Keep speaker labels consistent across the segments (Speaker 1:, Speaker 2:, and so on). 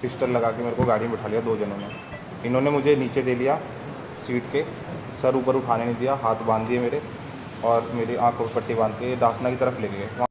Speaker 1: Pistol लगा के मेरे को गाड़ी में बिठा लिया 2 जनों ने। इन्होंने मुझे नीचे दे लिया सीट के, सर ऊपर उठाने नहीं दिया, हाथ बांध दिए मेरे और मेरी आंखों पर पट्टी बांध के दासना की तरफ ले गए।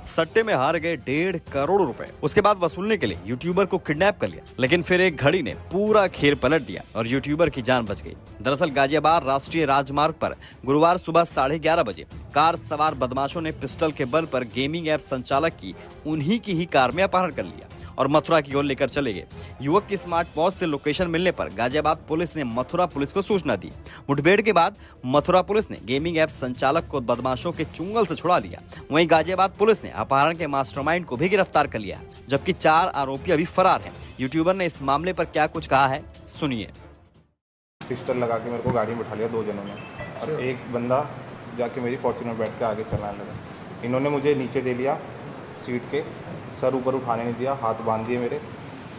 Speaker 2: सट्टे में हार गए 1.5 करोड़ रुपए। उसके बाद वसूलने के लिए यूट्यूबर को किडनैप कर लिया, लेकिन फिर एक घड़ी ने पूरा खेल पलट दिया और यूट्यूबर की जान बच गई। दरअसल गाजियाबाद राष्ट्रीय राजमार्ग पर गुरुवार सुबह 11:30 बजे कार सवार बदमाशों ने पिस्टल के बल पर गेमिंग ऐप संचालक की उन्हीं की ही कार में अपहरण कर लिया और मथुरा की ओर लेकर चले गए। युवक की स्मार्ट वॉच से लोकेशन मिलने पर गाजियाबाद पुलिस ने मथुरा पुलिस को सूचना दी। मुठभेड़ के बाद मथुरा पुलिस ने गेमिंग ऐप संचालक को बदमाशों के चुंगल से छुड़ा लिया। वहीं गाजियाबाद पुलिस ने अपहरण के मास्टरमाइंड को भी गिरफ्तार कर लिया, जबकि 4 आरोपी अभी फरार हैं। यूट्यूबर ने इस मामले पर क्या कुछ कहा है, सुनिए।
Speaker 1: पिस्टल लगा के मेरे को गाड़ी में बिठा लिया 2 जनों ने और एक बंदा जाके मेरी फॉर्च्यूनर बैठ के आगे चलाने लगा। इन्होंने मुझे नीचे दे लिया सीट के, सर ऊपर उठाने नहीं दिया, हाथ बांध दिए मेरे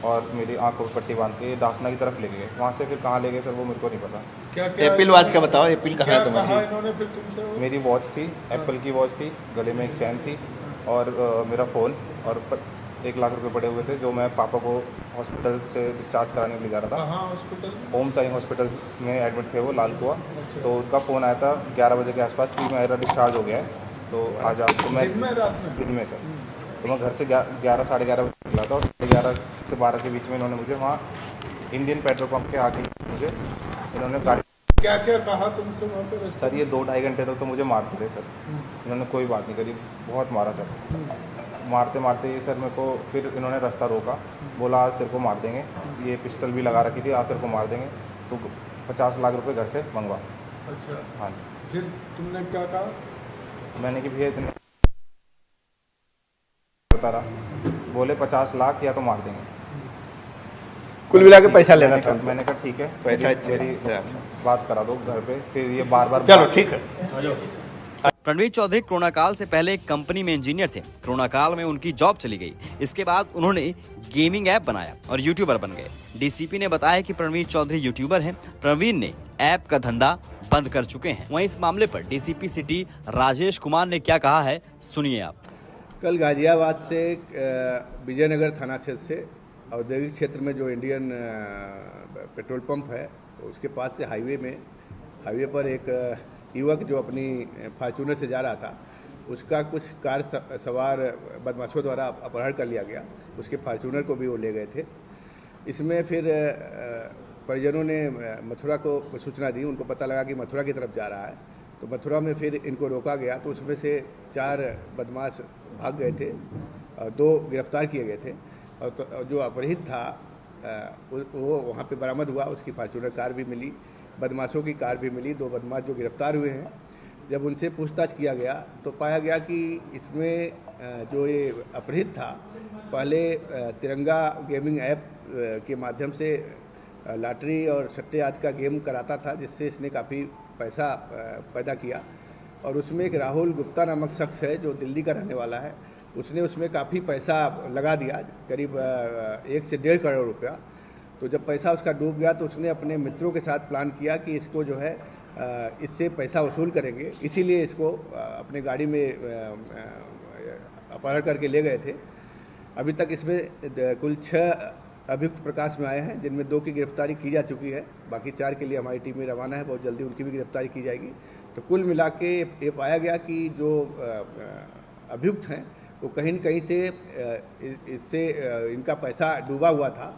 Speaker 1: और मेरी आंखों पर पट्टी बांध के दासना की तरफ ले गए। वहाँ से फिर कहाँ ले गए सर वो मेरे को नहीं पता।
Speaker 3: क्या एप्पल वॉच का बताओ, एप्पल कहाँ है तुम्हारी?
Speaker 4: इन्होंने फिर तुमसे
Speaker 1: मेरी वॉच थी, एप्पल की वॉच थी, गले में एक चैन थी और मेरा फ़ोन और 1 लाख रुपए पड़े हुए थे जो मैं पापा को हॉस्पिटल से डिस्चार्ज कराने के लिए जा रहा था।
Speaker 4: कहाँ हॉस्पिटल?
Speaker 1: ओम साई हॉस्पिटल में एडमिट थे वो, लाल कुआ। तो उनका फ़ोन आया था 11 बजे के आसपास कि मेरा डिस्चार्ज हो गया है, तो आज आप। तो मैं दिन में सर, तो मैं घर से 11 साढ़े 11 बजे निकला था और 11 से 12 के बीच में इन्होंने मुझे वहाँ इंडियन पेट्रोल पंप के आगे मुझे इन्होंने गाड़ी।
Speaker 4: क्या क्या कहा तुमसे वहाँ पे रास्ते?
Speaker 1: सर ये 2-2.5 घंटे तक तो मुझे मारते रहे सर। इन्होंने कोई बात नहीं करी, बहुत मारा सर। मारते मारते ये सर मेरे को फिर इन्होंने रास्ता रोका, बोला आज तेरे को मार देंगे, ये पिस्टल भी लगा रखी थी, आज तेरे को मार देंगे, तो 50 लाख रुपए घर से मंगवा।
Speaker 4: अच्छा,
Speaker 1: हाँ जी।
Speaker 4: फिर तुमने क्या कहा?
Speaker 1: मैंने कि भैया इतने करता रहा, बोले 50 लाख या तो मार देंगे।
Speaker 3: कुल मिला के पैसा लेना था।
Speaker 1: मैंने कहा ठीक है,
Speaker 3: पैसा
Speaker 1: मेरी बात करा दो घर पे। फिर ये बार
Speaker 3: चलो ठीक है।
Speaker 2: रणवीर चौधरी कोरोना काल से पहले एक कंपनी में इंजीनियर थे। कोरोना काल में उनकी जॉब चली गई। इसके बाद उन्होंने गेमिंग ऐप बनाया और यूट्यूबर बन गए। डीसीपी ने बताया कि रणवीर चौधरी यूट्यूबर हैं। प्रवीण ने ऐप का धंधा बंद कर चुके हैं। वहीं इस मामले पर डीसीपी सिटी राजेश कुमार ने क्या कहा है, सुनिए आप।
Speaker 5: कल गाजियाबाद से विजयनगर थाना क्षेत्र से औद्योगिक क्षेत्र में जो इंडियन पेट्रोल पंप है उसके पास से हाईवे पर एक युवक जो अपनी फॉर्च्यूनर से जा रहा था, उसका कुछ कार सवार बदमाशों द्वारा अपहरण कर लिया गया। उसके फॉर्च्यूनर को भी वो ले गए थे। इसमें फिर परिजनों ने मथुरा को सूचना दी। उनको पता लगा कि मथुरा की तरफ जा रहा है, तो मथुरा में फिर इनको रोका गया। तो उसमें से 4 बदमाश भाग गए थे और 2 गिरफ्तार किए गए थे और जो अपहृत था वो वहाँ पे बरामद हुआ। उसकी फॉर्च्यूनर कार भी मिली, बदमाशों की कार भी मिली। 2 बदमाश जो गिरफ्तार हुए हैं, जब उनसे पूछताछ किया गया तो पाया गया कि इसमें जो ये अपहृत था पहले तिरंगा गेमिंग ऐप के माध्यम से लॉटरी और सट्टे आदि का गेम कराता था, जिससे इसने काफ़ी पैसा पैदा किया। और उसमें एक राहुल गुप्ता नामक शख्स है जो दिल्ली का रहने वाला है। उसने उसमें काफ़ी पैसा लगा दिया, करीब 1 से 1.5 करोड़ रुपया। तो जब पैसा उसका डूब गया तो उसने अपने मित्रों के साथ प्लान किया कि इसको जो है इससे पैसा वसूल करेंगे, इसीलिए इसको अपने गाड़ी में अपहरण करके ले गए थे। अभी तक इसमें कुल 6 अभियुक्त प्रकाश में आए हैं, जिनमें 2 की गिरफ्तारी की जा चुकी है। बाकी 4 के लिए हमारी टीम में रवाना है, बहुत जल्दी उनकी भी गिरफ्तारी की जाएगी। तो कुल मिला के ये पाया गया कि जो अभियुक्त हैं वो कहीं न कहीं से इससे इनका पैसा डूबा हुआ था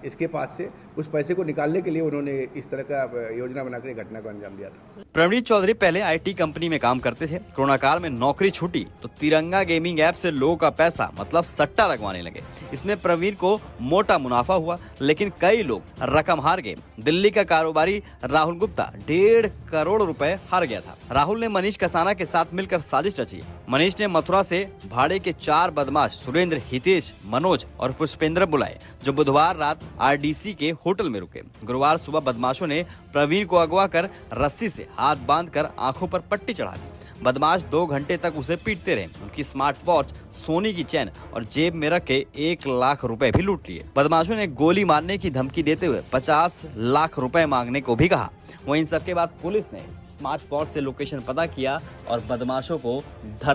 Speaker 5: इसके पास से। उस पैसे को निकालने के लिए उन्होंने इस तरह का योजना बनाकर घटना को अंजाम दिया था।
Speaker 2: प्रवीण चौधरी पहले आईटी कंपनी में काम करते थे। कोरोना काल में नौकरी छूटी तो तिरंगा गेमिंग ऐप से लोगों का पैसा मतलब सट्टा लगवाने लगे। इसमें प्रवीण को मोटा मुनाफा हुआ, लेकिन कई लोग रकम हार गए। दिल्ली का कारोबारी राहुल गुप्ता 1.5 करोड़ रुपए हार गया था। राहुल ने मनीष कसाना के साथ मिलकर साजिश रची। मनीष ने मथुरा से भाड़े के 4 बदमाश सुरेंद्र, हितेश, मनोज और पुष्पेंद्र बुलाए, जो बुधवार रात आरडीसी के होटल में रुके। गुरुवार सुबह बदमाशों ने प्रवीण को अगवा कर रस्सी से हाथ बांधकर आंखों पर पट्टी चढ़ा दी। बदमाश 2 घंटे तक उसे पीटते रहे। उनकी स्मार्ट वॉच, सोने की चैन और जेब में रखे 1 लाख रुपए भी लूट लिए। बदमाशों ने गोली मारने की धमकी देते हुए 50 लाख रुपए मांगने को भी कहा। वहीं इन सबके बाद पुलिस ने स्मार्ट वॉच से लोकेशन पता किया और बदमाशों को धर